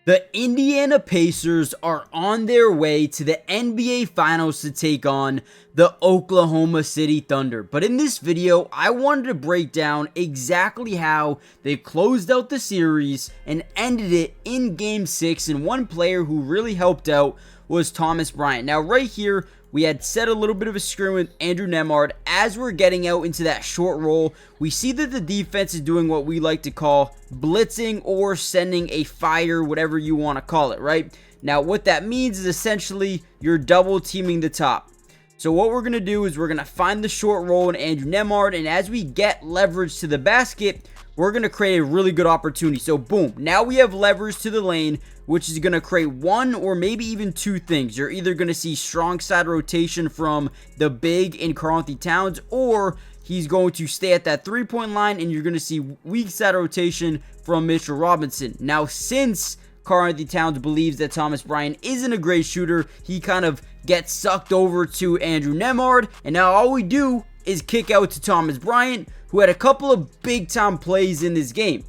The Indiana Pacers are on their way to the NBA Finals to take on the Oklahoma City Thunder. But in this video, I wanted to break down exactly how they closed out the series and ended it in Game 6. And one player who really helped out was Thomas Bryant. Now, right here, we had set a little bit of a screen with Andrew Nembhard. As we're getting out into that short roll, we see that the defense is doing what we like to call blitzing or sending a fire, whatever you want to call it, right? Now, what that means is essentially you're double teaming the top. So what we're going to do is we're going to find the short roll in Andrew Nembhard, and as we get leverage to the basket, we're going to create a really good opportunity. So boom, now we have leverage to the lane, which is going to create one or maybe even two things. You're either going to see strong side rotation from the big in Karl-Anthony Towns, or he's going to stay at that three-point line, and you're going to see weak side rotation from Mitchell Robinson. Now, since Karl-Anthony Towns believes that Thomas Bryant isn't a great shooter, he kind of gets sucked over to Andrew Nembhard, and now all we do is kick out to Thomas Bryant, who had a couple of big-time plays in this game.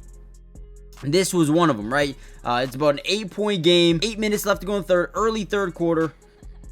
And this was one of them, right? It's about an 8-point game, 8 minutes left to go in the early third quarter,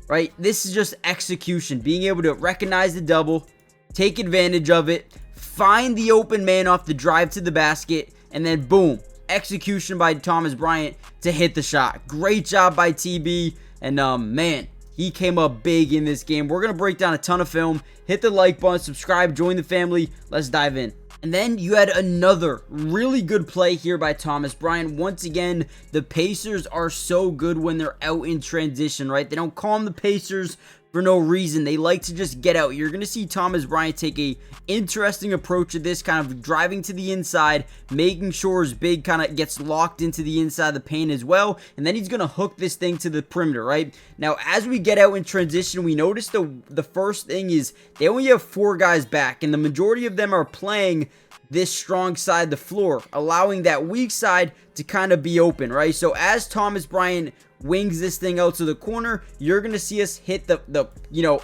right? This is just execution, being able to recognize the double, take advantage of it, find the open man off the drive to the basket, and then boom, execution by Thomas Bryant to hit the shot. Great job by TB, and man, he came up big in this game. We're going to break down a ton of film. Hit the like button, subscribe, join the family. Let's dive in. And then you had another really good play here by Thomas Bryant. Once again, the Pacers are so good when they're out in transition, right? They don't call them the Pacers for no reason. They like to just get out. You're going to see Thomas Bryant take a interesting approach to this, kind of driving to the inside, making sure his big kind of gets locked into the inside of the paint as well, and then he's going to hook this thing to the perimeter, right? Now, as we get out in transition, we notice the first thing is they only have 4 guys back, and the majority of them are playing this strong side of the floor, allowing that weak side to kind of be open, right? So as Thomas Bryant wings this thing out to the corner, you're going to see us hit the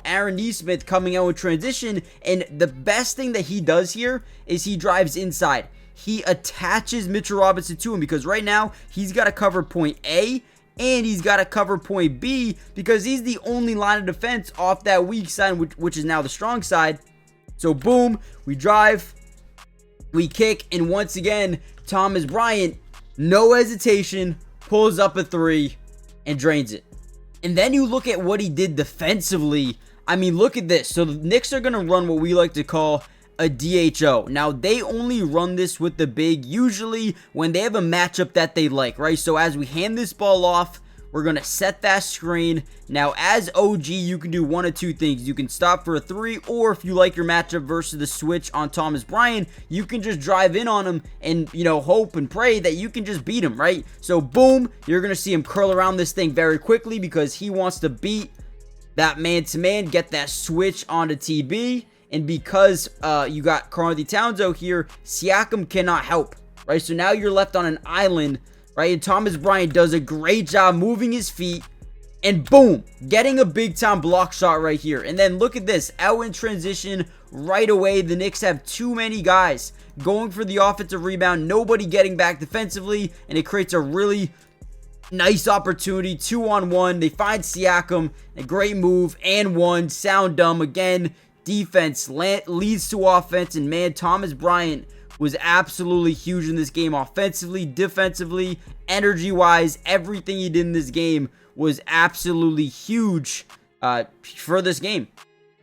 Aaron Nesmith coming out in transition, and the best thing that he does here is he drives inside. He attaches Mitchell Robinson to him, because right now he's got to cover point A and he's got to cover point B, because he's the only line of defense off that weak side, which is now the strong side. So boom, we drive, we kick, and once again, Thomas Bryant, no hesitation, pulls up a 3 and drains it. And then you look at what he did defensively. I mean, look at this. So the Knicks are going to run what we like to call a DHO. Now, they only run this with the big usually when they have a matchup that they like, right? So as we hand this ball off, we're going to set that screen. Now, as OG, you can do one of two things. You can stop for a 3, or if you like your matchup versus the switch on Thomas Bryant, you can just drive in on him and, hope and pray that you can just beat him, right? So, boom, you're going to see him curl around this thing very quickly because he wants to beat that man-to-man, get that switch onto TB, and because you got Karl-Anthony Towns out here, Siakam cannot help, right? So now you're left on an island, right? And Thomas Bryant does a great job moving his feet, and boom, getting a big time block shot right here. And then look at this, out in transition right away. The Knicks have too many guys going for the offensive rebound, nobody getting back defensively, and it creates a really nice opportunity, 2-on-1. They find Siakam, a great move, and one. Sound dumb again. Defense leads to offense, and man, Thomas Bryant was absolutely huge in this game, offensively, defensively, energy-wise. Everything he did in this game was absolutely huge for this game.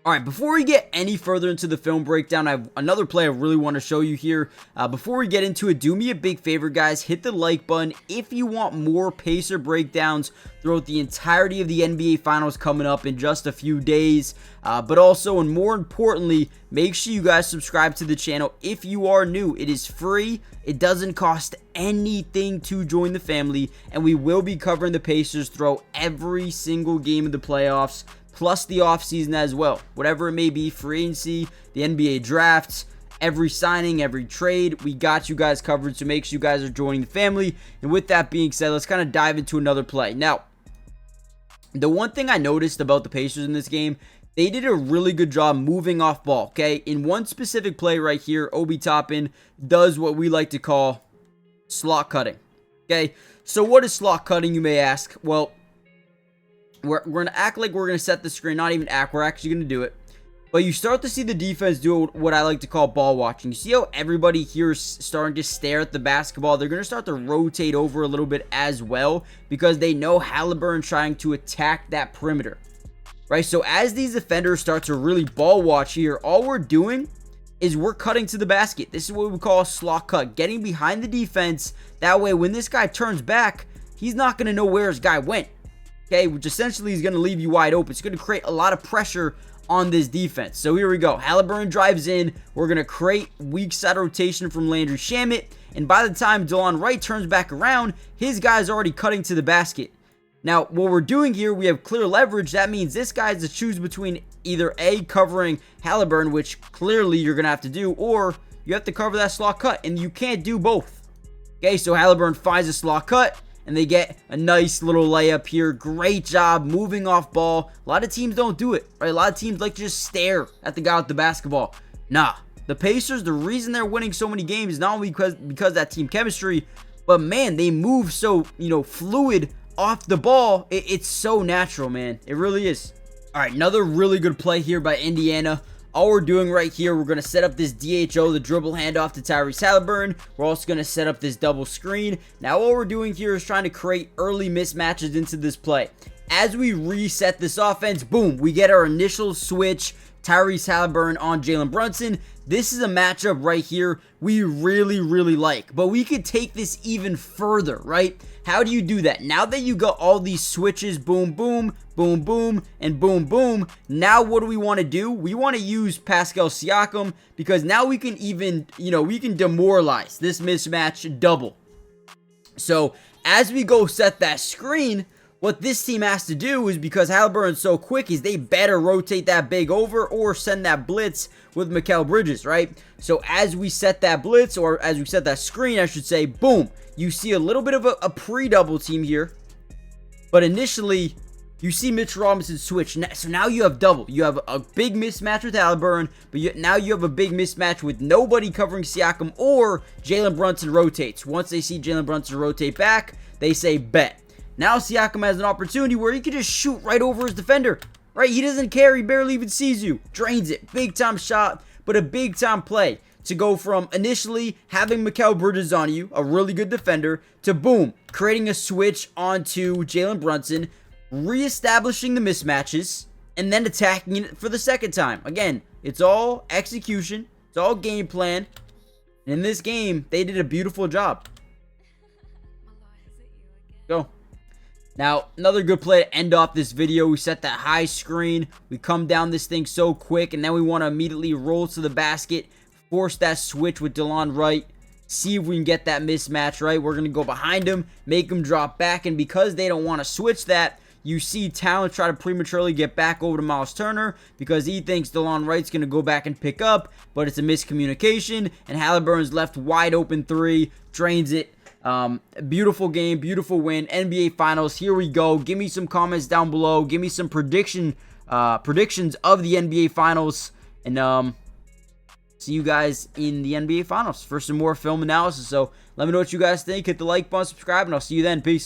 All right, before we get any further into the film breakdown, I have another play I really want to show you here. Before we get into it, do me a big favor, guys. Hit the like button if you want more Pacer breakdowns throughout the entirety of the NBA Finals coming up in just a few days. But also, and more importantly, make sure you guys subscribe to the channel if you are new. It is free. It doesn't cost anything to join the family, and we will be covering the Pacers throughout every single game of the playoffs, plus the offseason as well. Whatever it may be, free agency, the NBA drafts, every signing, every trade, we got you guys covered, so make sure you guys are joining the family. And with that being said, let's kind of dive into another play. Now, the one thing I noticed about the Pacers in this game, they did a really good job moving off ball, okay? In one specific play right here, Obi Toppin does what we like to call slot cutting. Okay, so what is slot cutting, you may ask? Well, we're going to act like we're going to set the screen. Not even act, we're actually going to do it. But you start to see the defense do what I like to call ball watching. You see how everybody here is starting to stare at the basketball? They're going to start to rotate over a little bit as well because they know Halliburton trying to attack that perimeter. Right? So as these defenders start to really ball watch here, all we're doing is we're cutting to the basket. This is what we call a slot cut. Getting behind the defense. That way, when this guy turns back, he's not going to know where his guy went. Okay? Which essentially is going to leave you wide open. It's going to create a lot of pressure on this defense. So here we go. Halliburton drives in. We're going to create weak side rotation from Landry Shamet. And by the time DeLon Wright turns back around, his guy's already cutting to the basket. Now, what we're doing here, we have clear leverage. That means this guy has to choose between either A, covering Halliburton, which clearly you're going to have to do, or you have to cover that slot cut, and you can't do both. Okay, so Halliburton finds a slot cut, and they get a nice little layup here. Great job moving off ball. A lot of teams don't do it, right? A lot of teams like to just stare at the guy with the basketball. Nah, the Pacers, the reason they're winning so many games is not only because of that team chemistry, but man, they move so, fluid off the ball. It's so natural, man. It really is. All right, another really good play here by Indiana. All we're doing right here, we're going to set up this DHO, the dribble handoff to Tyrese Halliburton. We're also going to set up this double screen. Now, what we're doing here is trying to create early mismatches into this play. As we reset this offense, boom, we get our initial switch. Tyrese Halliburton on Jalen Brunson. This is a matchup right here we really, really like. But we could take this even further, right? How do you do that? Now that you got all these switches, boom, boom, boom, boom, and boom, boom. Now what do we want to do? We want to use Pascal Siakam because now we can even, we can demoralize this mismatch double. So as we go set that screen, what this team has to do is, because Halliburton's so quick, is they better rotate that big over or send that blitz with Mikal Bridges, right? So as we set that blitz, or as we set that screen, I should say, boom, you see a little bit of a pre-double team here. But initially, you see Mitch Robinson switch. So now you have double. You have a big mismatch with Halliburton, but now you have a big mismatch with nobody covering Siakam, or Jalen Brunson rotates. Once they see Jalen Brunson rotate back, they say bet. Now Siakam has an opportunity where he could just shoot right over his defender, right? He doesn't care. He barely even sees you. Drains it. Big time shot, but a big time play to go from initially having Mikal Bridges on you, a really good defender, to boom, creating a switch onto Jalen Brunson, reestablishing the mismatches, and then attacking it for the second time. Again, it's all execution. It's all game plan. And in this game, they did a beautiful job. Go. Now, another good play to end off this video. We set that high screen. We come down this thing so quick, and then we want to immediately roll to the basket, force that switch with DeLon Wright, see if we can get that mismatch, right? We're going to go behind him, make him drop back, and because they don't want to switch that, you see Talent try to prematurely get back over to Miles Turner because he thinks DeLon Wright's going to go back and pick up, but it's a miscommunication, and Halliburton's left wide open three, drains it. Beautiful game, beautiful win. NBA Finals, here we go. Give me some comments down below. Give me some predictions of the NBA Finals, and see you guys in the NBA Finals for some more film analysis. So let me know what you guys think. Hit the like button, subscribe, and I'll see you then. Peace.